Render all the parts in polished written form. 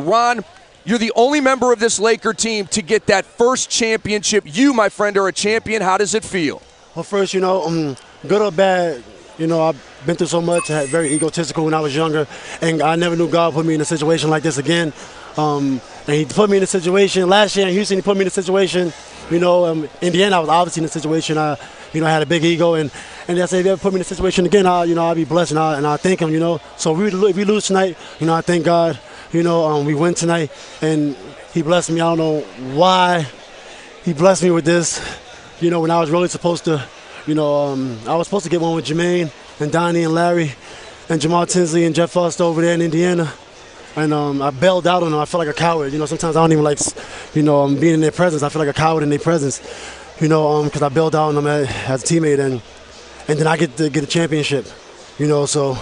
Ron, you're the only member of this Laker team to get that first championship. You, my friend, are a champion. How does it feel? Well, first, good or bad, I've been through so much. I had very egotistical when I was younger, and I never knew God put me in a situation like this again. And he put me in a situation last year in Houston. He put me in a situation, Indiana. I was obviously in a situation. I had a big ego, and I said, if he ever put me in a situation again, I'll be blessed, and I thank him. So if we lose tonight, I thank God. We win tonight, and he blessed me. I don't know why he blessed me with this. When I was really supposed to, I was supposed to get one with Jermaine and Donnie and Larry and Jamal Tinsley and Jeff Foster over there in Indiana. And I bailed out on them. I felt like a coward. Sometimes I don't even like, being in their presence. I feel like a coward in their presence, because I bailed out on them as a teammate. And then I get a championship, so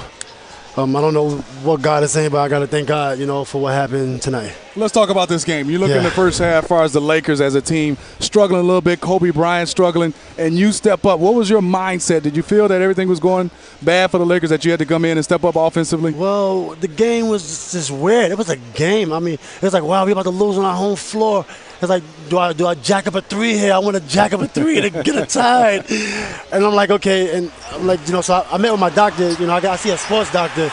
I don't know what God is saying, but I got to thank God, for what happened tonight. Let's talk about this game. You look in the first half as far as the Lakers as a team struggling a little bit, Kobe Bryant struggling, and you step up. What was your mindset? Did you feel that everything was going bad for the Lakers, that you had to come in and step up offensively? Well, the game was just weird. It was a game. I mean, it was like, wow, we're about to lose on our home floor. It's like, do I jack up a three here? I want to jack up a three to get it tied. And I'm like, okay. And I'm like, so I met with my doctor. I see a sports doctor.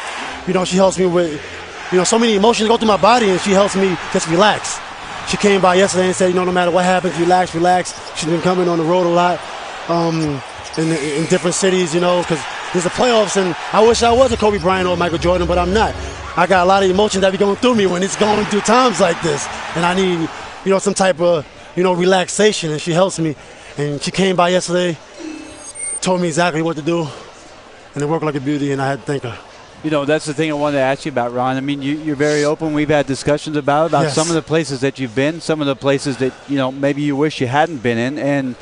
She helps me with, so many emotions go through my body, and she helps me just relax. She came by yesterday and said, no matter what happens, relax. She's been coming on the road a lot in different cities, because there's the playoffs, and I wish I was a Kobe Bryant or Michael Jordan, but I'm not. I got a lot of emotions that be going through me when it's going through times like this, and I need some type of, relaxation, and she helps me. And she came by yesterday, told me exactly what to do, and it worked like a beauty, and I had to thank her. That's the thing I wanted to ask you about, Ron. I mean, you're very open. We've had discussions about some of the places that you've been, some of the places that, maybe you wish you hadn't been in. And,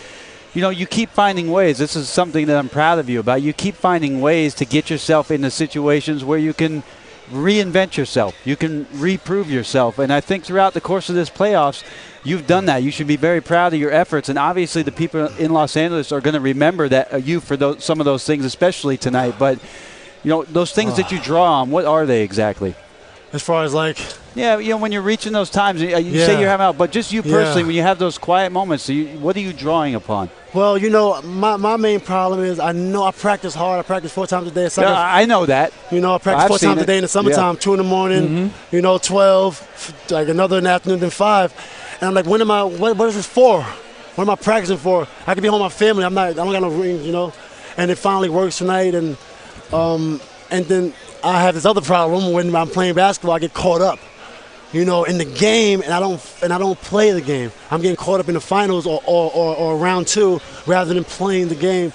you keep finding ways. This is something that I'm proud of you about. You keep finding ways to get yourself into situations where you can reinvent yourself. You can reprove yourself. And I think throughout the course of this playoffs, you've done that. You should be very proud of your efforts. And obviously the people in Los Angeles are going to remember that you for some of those things, especially tonight. But, those things that you draw on, what are they exactly? As far as like? Yeah, when you're reaching those times, you say you're having out, but just you personally, when you have those quiet moments, what are you drawing upon? Well, my main problem is I know I practice hard. I practice 4 times a day. I know that. I practice 4 times a day in the summertime, 2 in the morning, 12, like another in the afternoon, then 5. And I'm like, what is this for? What am I practicing for? I could be home with my family. I don't got no rings, And it finally works tonight, and then I have this other problem when I'm playing basketball. I get caught up, in the game, and I don't play the game. I'm getting caught up in the finals or round 2 rather than playing the game,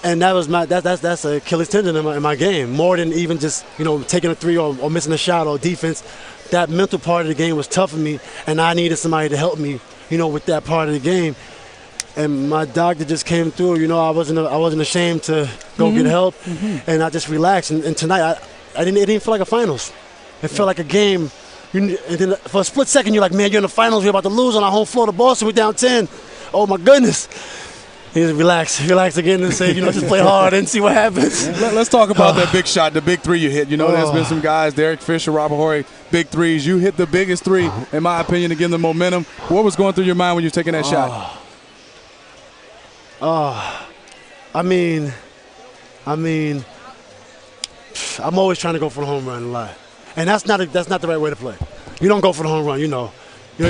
and that's a Achilles tendon in my game. More than even just taking a three or missing a shot or defense. That mental part of the game was tough for me, and I needed somebody to help me, with that part of the game. And my doctor just came through. I wasn't ashamed to go get help, and I just relaxed. And tonight, it didn't feel like a finals. It felt like a game. And then for a split second, you're like, man, you're in the finals. We're about to lose on our home floor to Boston. We're down 10. Oh my goodness. He just relax again, and say, just play hard and see what happens. Let's talk about that big shot, the big three you hit. There's been some guys, Derek Fisher, Robert Horry, big threes. You hit the biggest three, in my opinion, to give them momentum. What was going through your mind when you were taking that shot? I mean, I'm always trying to go for the home run a lot, and that's not the right way to play. You don't go for the home run, you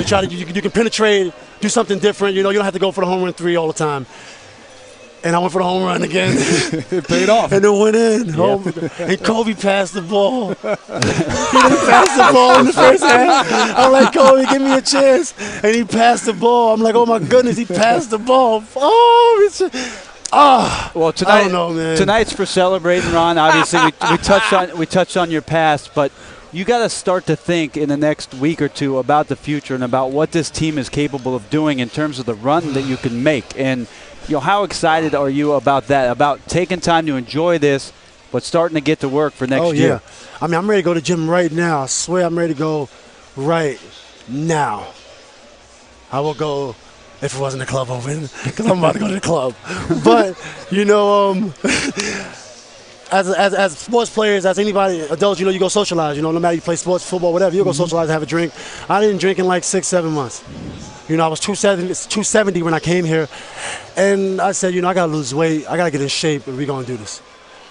try to you can penetrate, do something different. You don't have to go for the home run 3 all the time. And I went for the home run again. It paid off. And it went in. Yeah. And Kobe passed the ball. He didn't pass the ball in the first half. I'm like, Kobe, give me a chance. And he passed the ball. I'm like, oh, my goodness, he passed the ball. Well, tonight, I don't know, man. Tonight's for celebrating, Ron. Obviously, we touched on your past, but you got to start to think in the next week or two about the future and about what this team is capable of doing in terms of the run that you can make. And how excited are you about that, about taking time to enjoy this, but starting to get to work for next year? I mean, I'm ready to go to the gym right now. I swear I'm ready to go right now. I will go if it wasn't a club open, because I'm about to go to the club. But, as sports players, as anybody, adults, you go socialize. No matter you play sports, football, whatever, you go socialize, have a drink. I didn't drink in like 6-7 months. I was 270 when I came here, and I said, I gotta lose weight, I gotta get in shape, and we're gonna do this.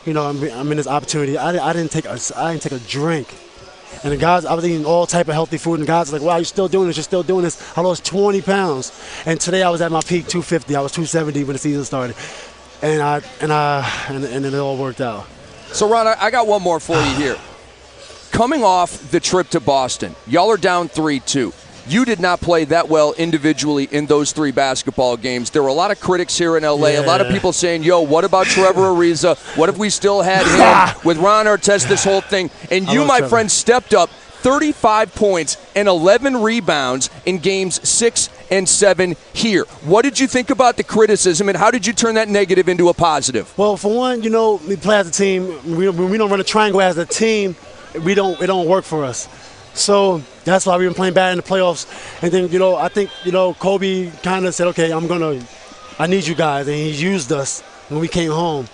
I'm in this opportunity. I didn't take a drink. And the guys, I was eating all type of healthy food, and the guys were like, wow, you're still doing this, you're still doing this. I lost 20 pounds. And today I was at my peak, 250. I was 270 when the season started. And it all worked out. So, Ron, I got one more for you here. Coming off the trip to Boston, y'all are down 3-2. You did not play that well individually in those 3 basketball games. There were a lot of critics here in L.A., a lot of people saying, yo, what about Trevor Ariza? What if we still had him with Ron Artest, this whole thing? And you, my friend, stepped up 35 points and 11 rebounds in games 6 and 7 here. What did you think about the criticism, and how did you turn that negative into a positive? Well, for one, we play as a team. When we don't run a triangle as a team, it don't work for us. So that's why we've been playing bad in the playoffs. And then, I think, Kobe kind of said, okay, I need you guys. And he used us when we came home.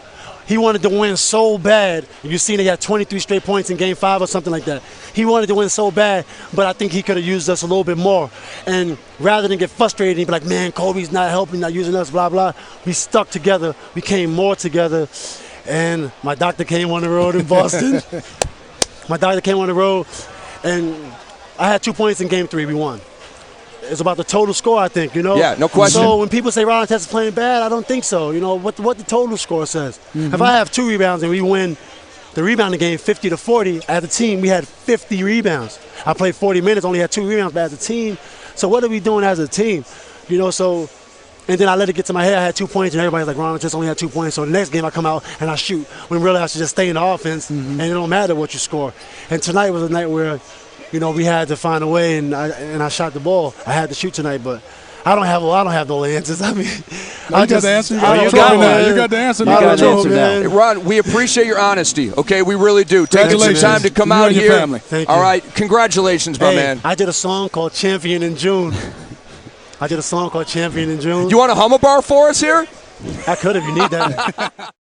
He wanted to win so bad. You've seen he had 23 straight points in Game 5 or something like that. He wanted to win so bad, but I think he could have used us a little bit more. And rather than get frustrated and be like, man, Kobe's not helping, not using us, blah, blah, we stuck together. We came more together. And my doctor came on the road in Boston. And I had 2 points in Game 3. We won. It's about the total score, I think, Yeah, no question. So when people say Ron Artest is playing bad, I don't think so. What the total score says. If I have 2 rebounds and we win the rebounding game 50-40, as a team, we had 50 rebounds. I played 40 minutes, only had 2 rebounds, but as a team, so what are we doing as a team? And then I let it get to my head. I had 2 points, and everybody's like, Ron Artest only had 2 points. So the next game I come out and I shoot, when really I should just stay in the offense, and it don't matter what you score. And tonight was a night where, we had to find a way, and I shot the ball. I had to shoot tonight, but I don't have no answers. I mean, you got the answer. You got the answer. Hey, Ron, we appreciate your honesty. Okay, we really do. Taking some time to come out here. Thank you. All right, congratulations, my man. I did a song called Champion in June. You want to hum a bar for us here? I could if you need that.